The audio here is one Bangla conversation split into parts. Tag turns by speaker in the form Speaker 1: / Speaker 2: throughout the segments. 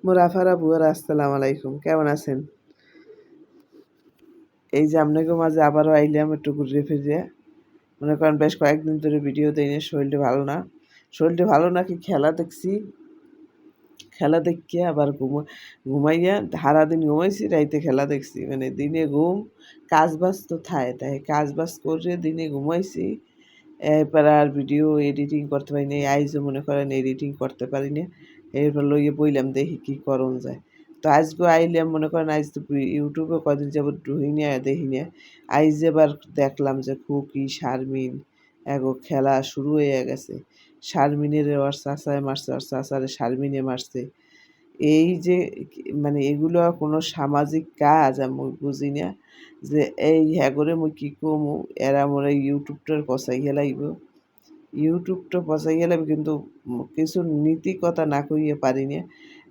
Speaker 1: মুরাফারা বুয়ারা আসসালামু আলাইকুম, কেমন আছেন? এই যে আপনাকে মাঝে আবারও আইলাম একটু ঘুরে ফিরে। মনে করেন বেশ কয়েকদিন ধরে ভিডিও দেয়নি, শরীরটা ভালো না। শরীরটা ভালো নাকি খেলা দেখছি, খেলা দেখিয়া আবার ঘুমাইয়া সারাদিন ঘুমাইছি, রাইতে খেলা দেখছি। মানে দিনে ঘুম, কাজ বাজ তো তাই কাজ বাজ করে দিনে ঘুমাইছি। এরপর আর ভিডিও এডিটিং করতে পারি না, আইজও মনে করেন এডিটিং করতে পারি না। এরপর লইয়ে বইলাম দেখি কি করণ যায়। তো আজকে আইলাম, মনে করেন আজ তো ইউটিউবে কদিন যাবত ঢুই না, দেখি না। আইজ এবার দেখলাম যে খুকি শারমিন এগো খেলা শুরু হয়ে গেছে। শারমিনের ওর চাচায় মারছে, ওর চাচারে শারমিনে মারছে। এই যে মানে এগুলো কোনো সামাজিক কাজ আমি বুঝি না, যে এই হ্যাগরে মুই কি কমু, এরা মোরে ইউটিউবটার পচাই হেলাইব, ইউটিউবটা পচাই হেলাইব, কিন্তু কিছু নীতি কথা না কইয়ে পারি না।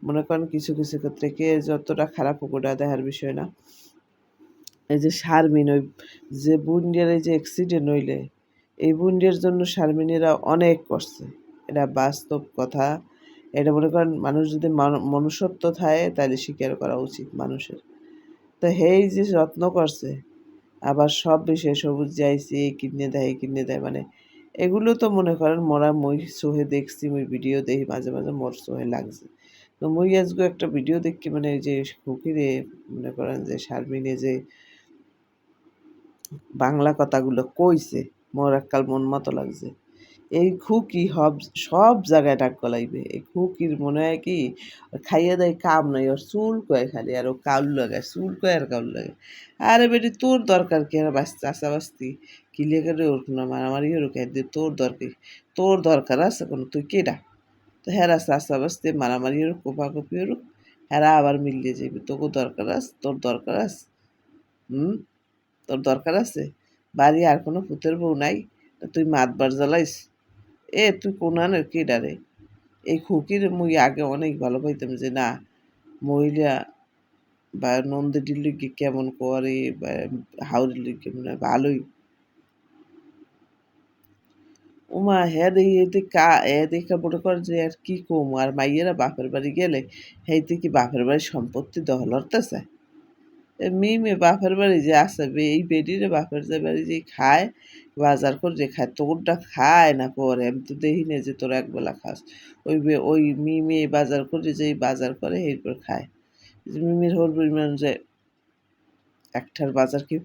Speaker 1: মনে করেন কিছু কিছু ক্ষেত্রে কে যতটা খারাপ হোক ওটা দেখার বিষয় না। এই যে শারমিন, ওই যে বুন্ডিয়ার এই যে অ্যাক্সিডেন্ট হইলে, এই বুন্ডিয়ার জন্য শারমিনেরা অনেক করছে, এটা বাস্তব কথা। এটা মনে করেন মানুষ যদি মনুষ্যত্ব থাকে তাহলে স্বীকার করা উচিত মানুষের। তো হেই যে যত্ন করছে, আবার সব বিষয়ে সবুজ যাইছে, এই কিনে দেয় এই কিনে দেয়, মানে এগুলো তো মনে করেন মোরা মই চোহে দেখছি, মই ভিডিও দেখি মাঝে মাঝে মোর চোহে লাগছে। তো মই আজকে একটা ভিডিও দেখি, মানে এই যে ফকিরে মনে করেন যে শারমিনে যে বাংলা কথাগুলো কইছে, মোর এককাল মন মতো লাগছে। এই খুকি সব জায়গায় ডাক গলাইবে। এই খুকির মনে হয় কি, খাইয়ে দেয় কাম নাই, ওর চুল কয় খালি, আর ও কাউল লাগায়, চুল কয় আর কাউল লাগে। আরে বেটি তোর দরকার কি, আর চাষা বাস্তি কি লেগে রে, ওর কোনো মারামারি ওর দিয়ে তোর দরকার, তোর দরকার আছে কোনো, তুই কেডা? তো হেরা চাষা বাস্তি মারামারি ওর কোপাকুপি ওর, হেরা আবার মিলিয়ে যাইবে, তোকে দরকার আছে, তোর দরকার আছে? হুম, তোর দরকার আছে? বাড়ি আর কোনো পুতের বউ নাই? তুই মাতবার জ্বালাইস? তুই কোনানের কেডা রে? এই খুকির মুই আগে অনেক ভালো পাইতাম, যে না মহিলা বা নন্দীটির লিগে কেমন করে, বা হাউরির লিগে মানে ভালোই। ওমা হ্যাঁ দেখি এতে দেখা মনে কর যে আর কি কম, আর মাইয়েরা বাপের বাড়ি গেলে হেইতে কি বাপের বাড়ির সম্পত্তি দখল হরতে চায়? মেয়ে বাপের বাড়ি যে আছে, এই বেডিরে বাপের যে বাড়ি যে খায়, বাজার করে খায়, তোরটা খায় না পরে, আমি তো দেখি না যে তোর একবেলা খাস। ওই মেয়ে বাজার করে যে বাজার করে এরপর খায়। যে মিমির হোল পরিমাণ যে একটার বাজার কি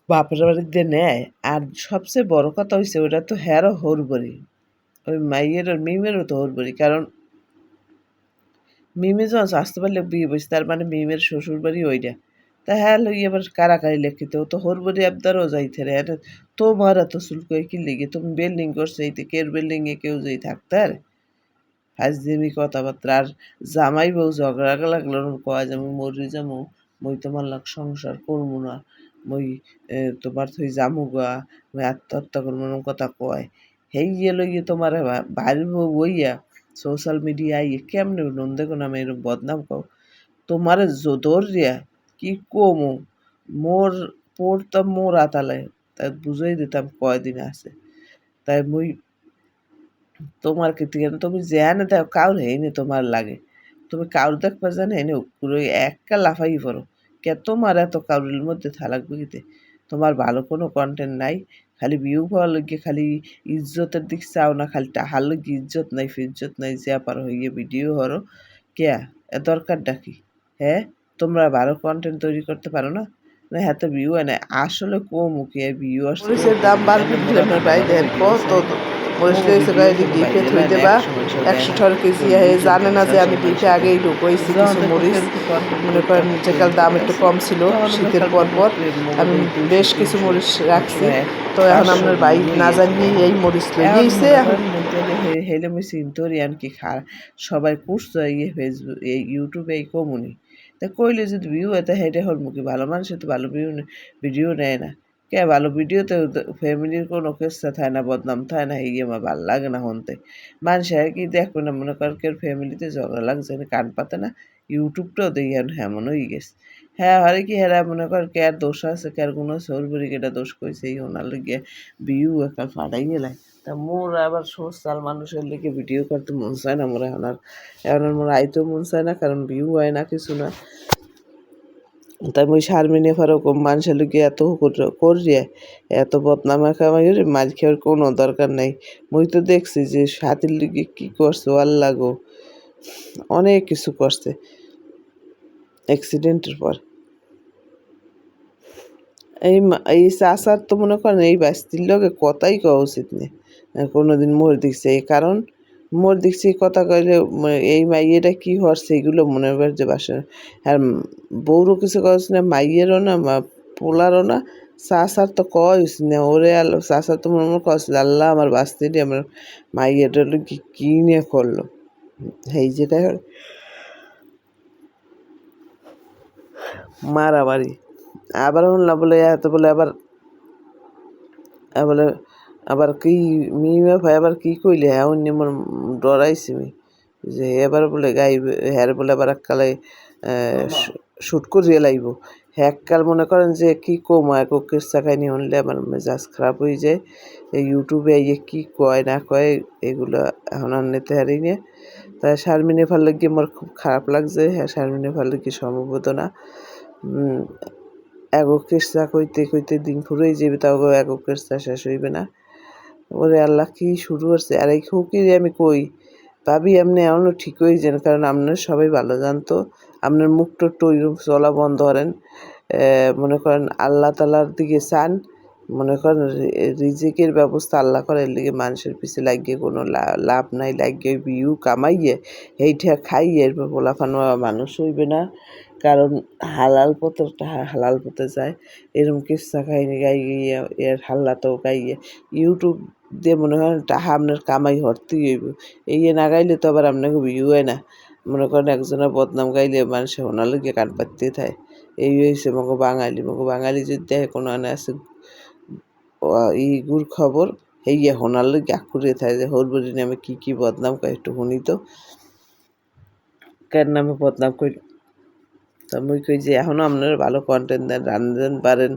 Speaker 1: বাপের বাড়িতে নেয়? আর সবচেয়ে বড় কথা হয়েছে, ওটা তো হ্যারও হরবরি, ওই মাইয়ের আর মিমেরও তো হরবরি। কারণ মিমি যখন আসতে পারলে বিয়ে বসে, তার মানে মিমের শ্বশুর বাড়ি ওইটা। তা হ্যাঁ লই আবার কারাকারি লেখিত, ও তো হরবরি আবদারও যাইতে রে। তোমার এত শুল্ক কি লিগে, তুমি বিল্ডিং করছো, এই কের বিল্ডিং এ কেউ যেই থাকতে আর ফাজলিমি কথাবার্তা। আর জামাই বউ ঝগড়া লাগলো, কয় যে আমি মরি যামু, মই তোমার লাগ সংসার করবো না, মই তোমার থই জামু গা, মই আত্মহত্যা করবো, কথা কয়। হেই ইয়ে লইয়ে তোমার ভাইয়ের বউ বইয়া সোশ্যাল মিডিয়ায় কেমনে নন্দে কোন আমি এরকম বদনাম কও, তোমারে দৌড়িয়া কি কমু, মোর পড়তাম মোর আতালে, তাই বুঝাই দিতাম কয়দিন আছে। তাই মুই তোমার ক্ষেত্রে তুমি যেহানে দেখো কাউর হেইনি তোমার লাগে, তুমি কাউর দেখবা জানে হেনে পুরো একা লাফাই পড়ো। কে তোমার এত কাউরির মধ্যে থাকবে কিতে? তোমার ভালো কোনো কন্টেন্ট নাই, খালি ভিউ পাওয়ার লগে খালি ইজ্জতের দিক চাও না, খালি টাহার লগে ইজ্জত নাই ফিজ্জত নাই, যে পারো হইয়ে ভিডিও হরো। কে এ দরকারটা কি? হ্যাঁ, তোমরা ভালো কন্টেন্ট তৈরি করতে পারো না? না হ্যাঁ, তো ভিউ হয় না আসলে কমুকে ভিউ আসছে। মরিচের দাম বাড়বে গ্রামের বাইরে কত, মরিচ লেগেছে গাড়ি ডিপে থই দেবা 118 কেজি। জানে না যে আমি ডিপে আগেই ঢুকইছি কিছু মরিচ, মনে করেন যেকাল দাম একটু কম ছিল শীতের পর পর, আমি বেশ কিছু মরিচ রাখছি। তো এখন আপনার ভাই না জানিয়ে এই মরিচ লইয়েছে এখন হেলে মুই চিন্তারি আর কি সবাই করছে ইয়ে ফেসবুক এই ইউটিউবে এই কমুনি। তা কইলে যদি ভিউ হয় তা হেঁটে হল মুখে, ভালো মানুষের তো ভালো ভিডিও নেয় না। কে ভালো ভিডিওতে ফ্যামিলির কোনো কেসা থাকে না, বদনাম থাকে না, এই আমার ভাল লাগে না হনতে। মানুষ কি দেখবে না, মনে কর কেউ ফ্যামিলিতে ঝগড়া লাগছে কান পাতে না, ইউটিউবটাও দেখি হেমন হয়ে গেছে। হ্যাঁ হরে কি হেরা মনে কর কে আর দোষ আছে, কে আর কোনো সরবরি কেটা দোষ কইছে, এই ওনার লগে ভিউ একটা ফাটাই গেলায়। তা মোর আবার সোশ্যাল মানুষের লিগে ভিডিও করতে মন চায় না মোর এখন আর মোর আইতেও মন চায় না, কারণ ভিউ হয় না, কিছু না। তাই মুই শারমিনে ওরকম মানুষের লিগে এত করিয়ে এত বদনামা কামাই করে মার খাওয়ার কোনো দরকার নাই। মুই তো দেখছি যে সাথীর লিগে কি করছে, আল্লাহ গো, অনেক কিছু করছে অ্যাক্সিডেন্টের পর। এই চাচার তো মনে করেন এই বাস্তির লগে কথাই কওয়া উচিত নেই কোনোদিন। মোর দেখছে এই কারণ মোর দেখছি কথা কইলে এই মাইয়েটা কি হচ্ছে এগুলো মনে হয় যে বাসে। আর বউরও কিছু কওয়া না, মাইয়েরও না, পোলারও না, চাচার তো কওয়া উচিত না। ওরে আল্লাহ, চাচার তো মনে মনে কছিল আল্লাহ আমার বাস্তিটি আমার মাইয়েটা কি নিয়ে করলো, এই যেটা মারামারি। আবার শুনলাম বলে এত বলে আবার বলে আবার কি মিমে ভাই আবার কি কইলে হ্যাঁ অন্য মন ডরাইছি আমি যে এবার বলে গাইবে হ্যাঁ বলে আবার এককালে শুট করিয়ে লাইব। এককাল মনে করেন যে কি কম কোকের চাকাইনি শুনলে আমার মেজাজ খারাপ হয়ে যায়। এই ইউটিউবে ইয়ে কি কয় না কয় এগুলো এখন আর নিতে হারি নিয়ে। তাই শারমিনে ফার গিয়ে আমার খুব খারাপ লাগছে। হ্যাঁ শারমিনে ফার গিয়ে সমবেদনা এগো কেসা কইতে কইতে দিন ফুরেই যাবে, তাও এগো কেসা শেষ হইবে না। ওরে আল্লাহ কি শুরু হচ্ছে। আর এই খুকিরে আমি কই ভাবি আপনি এমনও ঠিক হয়ে যান, কারণ আপনার সবাই ভালো জানতো। আপনার মুখটা একটু ওইরকম চলা বন্ধ করেন, মনে করেন আল্লাহ তালার দিকে চান, মনে করেন রিজিকের ব্যবস্থা আল্লাহ করে, এর লিগে মানুষের পিছে লাগিয়ে কোনো লাভ নাই। লাগিয়ে ভিউ কামাইয়ে এইটা খাইয়ে এরপর পোলাফানো মানুষ হইবে না, কারণ হালাল পথে যায়। এরকম কিস্সা কাহিনী গাইয়ে এর হাল্লাতেও গাইয়ে ইউটিউব দিয়ে মনে করেন টাহা আপনার কামাই হরতেই হইব। এই না গাইলে তো আবার আপনাকে ভিউ হয় না। মনে করেন একজনের বদনাম গাইলে মানুষ ওনার লগে কান পাততেই থাকে। এই হয়েছে মগো বাঙালি যদি দেখে কোনো আনে আছে গুড় খবর এই হোনার লগে আকুরে থাকে যে হরবরি নামে কি কি বদনাম কয় একটু শুনি তো কার নামে বদনাম করি। তা মুই কই যে এখনও আপনারা ভালো কন্টেন্ট দেন, রান্ধেন পারেন,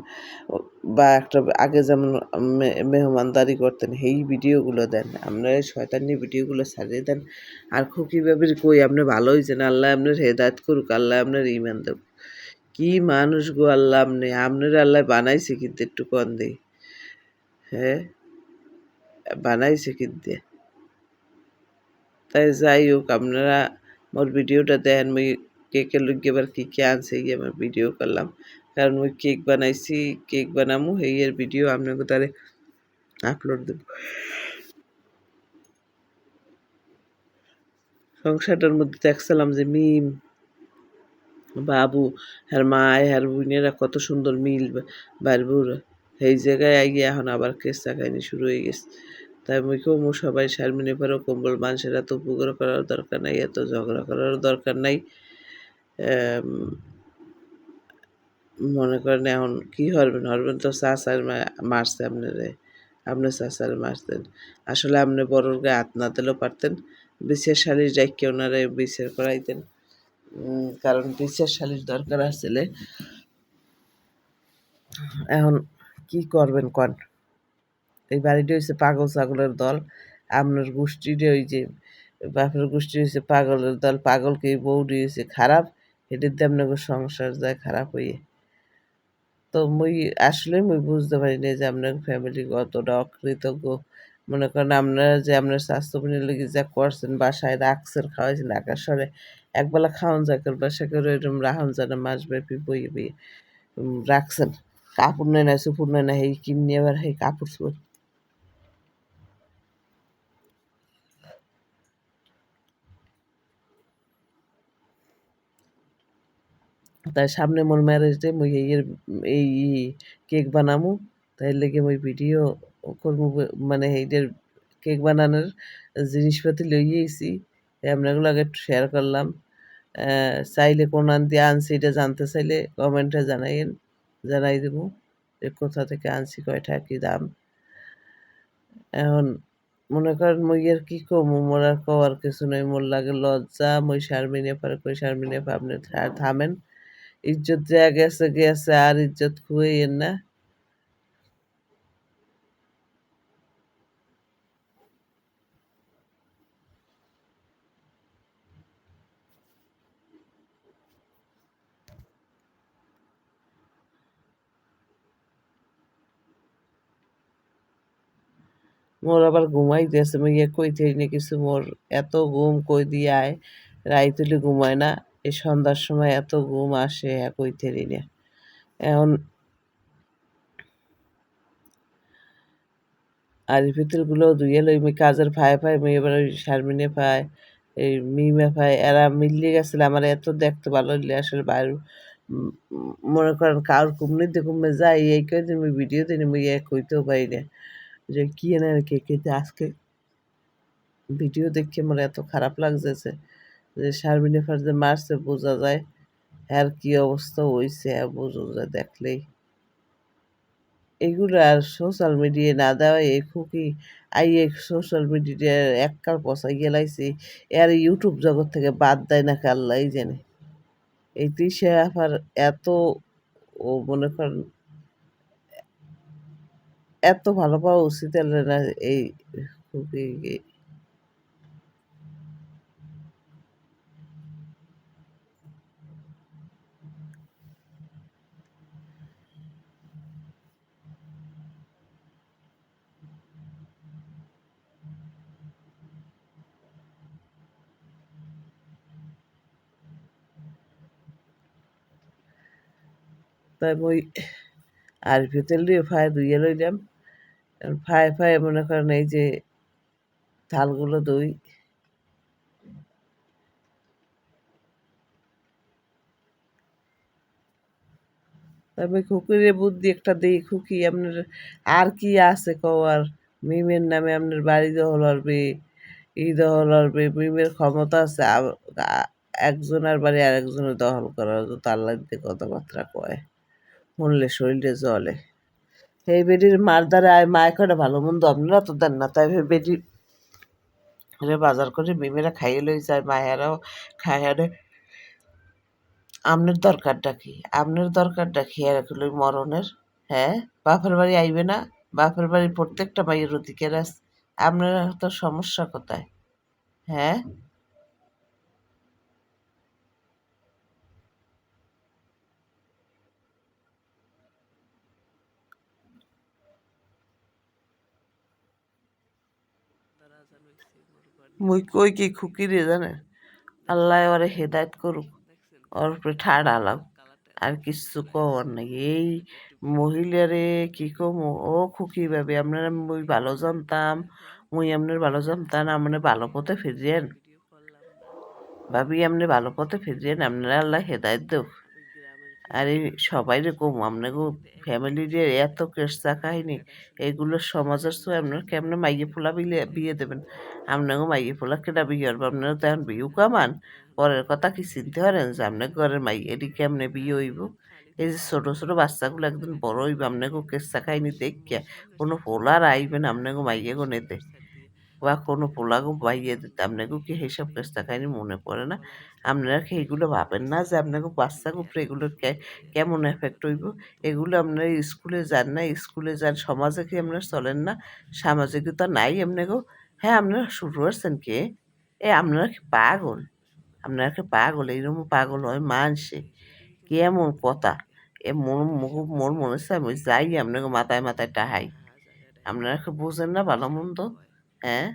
Speaker 1: বা একটা আগে যেমন মেহমানদারি করতেন সেই ভিডিওগুলো দেন, আপনারা শয়তানি ভিডিওগুলো ছাড়িয়ে দেন। আর খুকি বাবির কই আপনি ভালো হয়েছেন, আল্লাহ আপনার হেদায়ত করুক, আল্লাহ আপনার ইমান দেব। কি মানুষ গো আল্লাহ, আপনার আল্লাহ বানাইছে কিন্তু একটু কন দেই, হ্যাঁ বানাইছে কিন্তু। তাই যাই হোক আপনারা মোর ভিডিওটা দেখেন। মুই কেকের লগে এবার কী কী আনছে এই আমার ভিডিও করলাম, কারণ মুই কেক বানাইছি, কেক বানামু এই এর ভিডিও আপনাকে তারে আপলোড দেব। সংসারটার মধ্যে দেখছিলাম যে মিম বাবু হ্যার মা হ্যার বোনেরা কত সুন্দর মিল বাড়বুর, সেই জায়গায় আইয়ে এখন আবার কেসা কাহিনী শুরু হয়ে গেছে। তাই মুই কমু সবাই শারমিনে পারো কম্বল মানুষের এত উপকার করার দরকার নাই, এত ঝগড়া করার দরকার নাই। মনে করেন এখন কি হরবেন তো চাচার মারছে আপনারে, আপনি চাচার মারতেন। আসলে আপনি বড়োর গায়ে হাত না দিলেও পারতেন, বিচার সালিশ ডাইকে ওনারে বিচার করাইতেন, কারণ বিচার সালিশ দরকার আসলে। এখন কি করবেন কন, এই বাড়িটা হচ্ছে পাগল ছাগলের দল। আপনার গোষ্ঠীটা ওই যে বাপের গোষ্ঠী হয়েছে পাগলের দল, পাগলকে বউটি হয়েছে খারাপ, এটার দিয়ে আপনাকে সংসার যায় খারাপ হইয়ে। তো মুই আসলে মুই বুঝতে পারি না যে আপনার ফ্যামিলি কতটা অকৃতজ্ঞ। মনে করেন আপনারা যে আপনার স্বাস্থ্য বোনের লেগে যা করছেন, বাসায় রাখছেন, খাওয়াইছেন, ঢাকার শহরে একবেলা খাওয়ান যায় করে বাসা করে এরকম রাহন যায় না, মাসব্যাপী বইয়ে বইয়ে রাখছেন। কাপড় নেয় না, চুপুর নেয় না, সেই কিনে আবার সেই কাপড় চোপড়। তাই সামনে মোর ম্যারেজ ডে মুই এই কেক বানামু, তাই লেগে মুই ভিডিও করবো, মানে এইটার কেক বানানোর জিনিসপাতি লইয়েছি, আপনাগুলো আগে একটু শেয়ার করলাম। চাইলে কোন আন দিয়ে আনছি এটা জানতে চাইলে কমেন্টে জানাই দেবো যে কোথা থেকে আনছি, কয়টা কি দাম। এখন মনে করেন মুই আর কি কমু, মোর আর কওয়ার কিছু নেই, মোর লাগে লজ্জা। মুই শারমিনে পারে কই শারমিনে আপনি থামেন, ইজ্জত যা গেছে গেছে, আর ইজ্জত খুঁইয়েন না। মোর আবার ঘুমাই দিয়েছে মাইয়া কই থেকে নি কিছু মোর এত ঘুম কই দিয়ে আয় রাইতুলি ঘুমায় না এই সন্ধ্যার সময় এত ঘুম আসে কই থেকে না এখন আরি পিতলগুলো ধুয়ে লই মুই কাজের ফায়ে ফায়ে মুই এবার ওই শারমিনে পায় এই মিমে পায় এরা মিলিয়ে গেছিল আমার এত দেখতে ভালো লাগলে আসলে বাইরে মনে করেন কার কুমনি কুমে যাই এই কদিন মুই ভিডিও দিন মুই কইতেও পারি না যে কি না কে কে আজকে ভিডিও দেখে আমার এত খারাপ লাগতেছে যে শারমিনে ফার যে মারছে বোঝা যায় আর কি অবস্থা হয়েছে বোঝা যায় দেখলেই এগুলো আর সোশ্যাল মিডিয়ায় না দেওয়া এই খুকি এই সোশ্যাল মিডিয়ায় এককাল পচা গেলাইছি আর ইউটিউব জগৎ থেকে বাদ দেয় না আল্লাহ জানে এই সে আবার এত ও মনে করেন এত ভালো পাওয়া উচিত হলে না এই খুকি তাই মই আর ভিতর দিয়ে ফায়ে ধুয়ে লইলাম ফায়ে ফায়ে মনে করেন এই যে থালগুলো ধুই তবে খুকিরে বুদ্ধি একটা দিই খুকি আপনার আর কি আছে কওয়ার মিমের নামে আপনার বাড়ি দখল হবে ই দখল হবে মিমের ক্ষমতা আছে একজনের বাড়ি আরেকজনের দখল করার তার লাগতে কথাবার্তা কয় শুনলে শরীরে জলে এই বেডির মার দ্বারা মায় করে ভালো মন্দ আপনারা তো দেন না তাই বেডি বাজার করে মিমেরা খাইয়ে লই যায় মায়েরাও খাইয়ারে আপনার দরকারটা কি আপনার দরকারটা কি আর লই মরণের হ্যাঁ বাপের বাড়ি আইবে না বাপের বাড়ি প্রত্যেকটা মাইয়ের অধিকার আছে আপনার তো সমস্যা কোথায় হ্যাঁ মুই কই কি খুকিরে জানে আল্লাহ ওরে হেদায়ত করুক ওর উপরে ঠাড় আলাম আর কিচ্ছু কর নাই এই মহিলারে কি কম ও খুকি ভাবে আপনারা মুই ভালো জানতাম মুই আপনার ভালো জানতাম আপনি ভালো পথে ফিরিয়েন ভাবি আপনি ভালো পথে ফিরিয়েন আপনারা আল্লাহ হেদায়ত দেব আর এই সবাই রকম আপনাকে ফ্যামিলির এত কেসা কাহিনি এগুলো সমাজের তো আপনার কেমন মাইয়ে ফোলা বিয়ে দেবেন আপনাকে মাইয়ে ফোলা কেটা বিয়ে করবো আপনারা তখন বিয়েও কামান পরের কথা কি চিনতে পারেন যে আপনার ঘরের মাইয়েরই কেমনে বিয়ে হইব এই যে ছোটো ছোটো বাচ্চাগুলো একদিন বড় হইবে আপনাকে কেসা কাহিনি দেখিয়া কোনো ফোলার আইবেন আপনাকে মাইয়ে গনেতে বা কোনো পোলাগো বাইয়ে দিতে আপনাকেও কি এইসব কেসটা কাহিনি মনে পড়ে না আপনারা কি এগুলো ভাবেন না যে আপনাকে বাচ্চাকে উপরে এগুলো কেমন এফেক্ট হইব এগুলো আপনারা স্কুলে যান না স্কুলে যান সমাজে কি আপনারা চলেন না সামাজিকতা নাই আপনাকেও হ্যাঁ আপনারা শুরু করছেন কি আপনারা কি পাগল আপনারা কি পাগল এইরকম পাগল হয় মানসে কেমন কথা মোর মনে হচ্ছে আমি যাই আপনাকে মাথায় মাথায় টাহাই আপনারা কি বুঝেন না ভালো মন্দ হ্যাঁ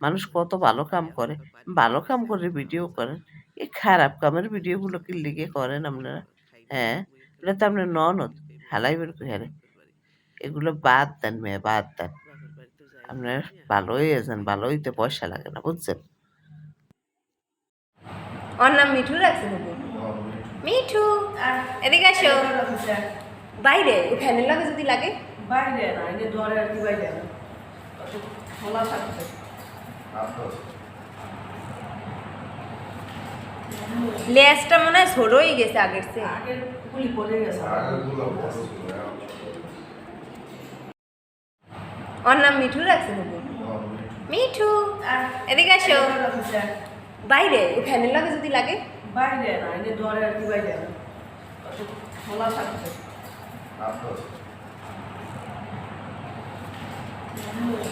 Speaker 1: মানুষ কত ভালো কাম করে ভিডিও করেন এই খারাপ কামের ভিডিওগুলো কি লিখে করেন আপনারা হ্যাঁ এটা তো আপনার ননদ হালাইবেন হেরে এগুলো বাদ দেন মেয়ে বাদ দেন আপনার ভালোই আছেন ভালো হইতে পয়সা লাগে না বুঝছেন
Speaker 2: ওর নাম মিঠু রাখছে নাকি মিঠু এদিকে আসো বাইরে ফ্যানের লাগে যদি লাগে
Speaker 1: বাইরে না এনে দরে আর কি বাইরে না খোলা থাকবে
Speaker 2: লেজটা মনে হয় ছোট হয়ে গেছে আগের চেয়ে
Speaker 1: আগের গুলি পড়ে গেছে
Speaker 2: ওর নাম মিঠু রাখছে নাকি মিঠু এদিকে আসো বাইরে ফ্যানের লাগে যদি লাগে
Speaker 1: বাইরে না এনে দরে আর কি বাইরে না খোলা থাকবে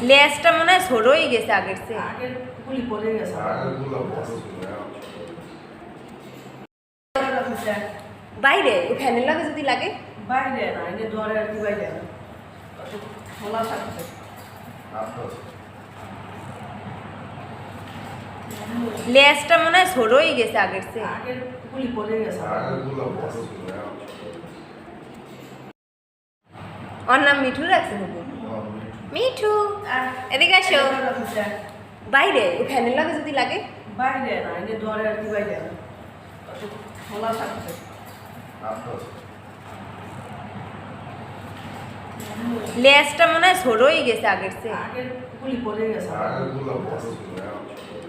Speaker 2: লেজটা মনে হয় ছোট হয়ে গেছে আগের চেয়ে
Speaker 1: আগের গুলি পড়ে গেছে
Speaker 2: বাইরে ফ্যানের লাগে যদি লাগে
Speaker 1: বাইরে না এনে দরে আর কি বাইরে না খোলা থাকবে
Speaker 2: লেজটা মনে হয় ছোট হয়ে গেছে আগের চেয়ে
Speaker 1: আগেরগুলো বড় ছিল, এখন ছোট।
Speaker 2: লেজটা মনে হয় ছোট হয়ে গেছে আগের চেয়ে
Speaker 1: আগের গুলি পড়ে গেছে।
Speaker 2: ওর নাম মিঠু রাখছে নাকি? মিঠু এদিকে আসো বাইরে ও ফ্যানের লাগে যদি লাগে
Speaker 1: বাইরে না, এনে ডরে আর কি বাইরে না। অত খোলা থাকবে।
Speaker 2: লেজটা মনে হয় ছোট হয়ে গেছে আগের চেয়ে
Speaker 1: আগের গুলি পড়ে গেছে।
Speaker 3: আগেরগুলো বড় ছিল, এখন ছোট।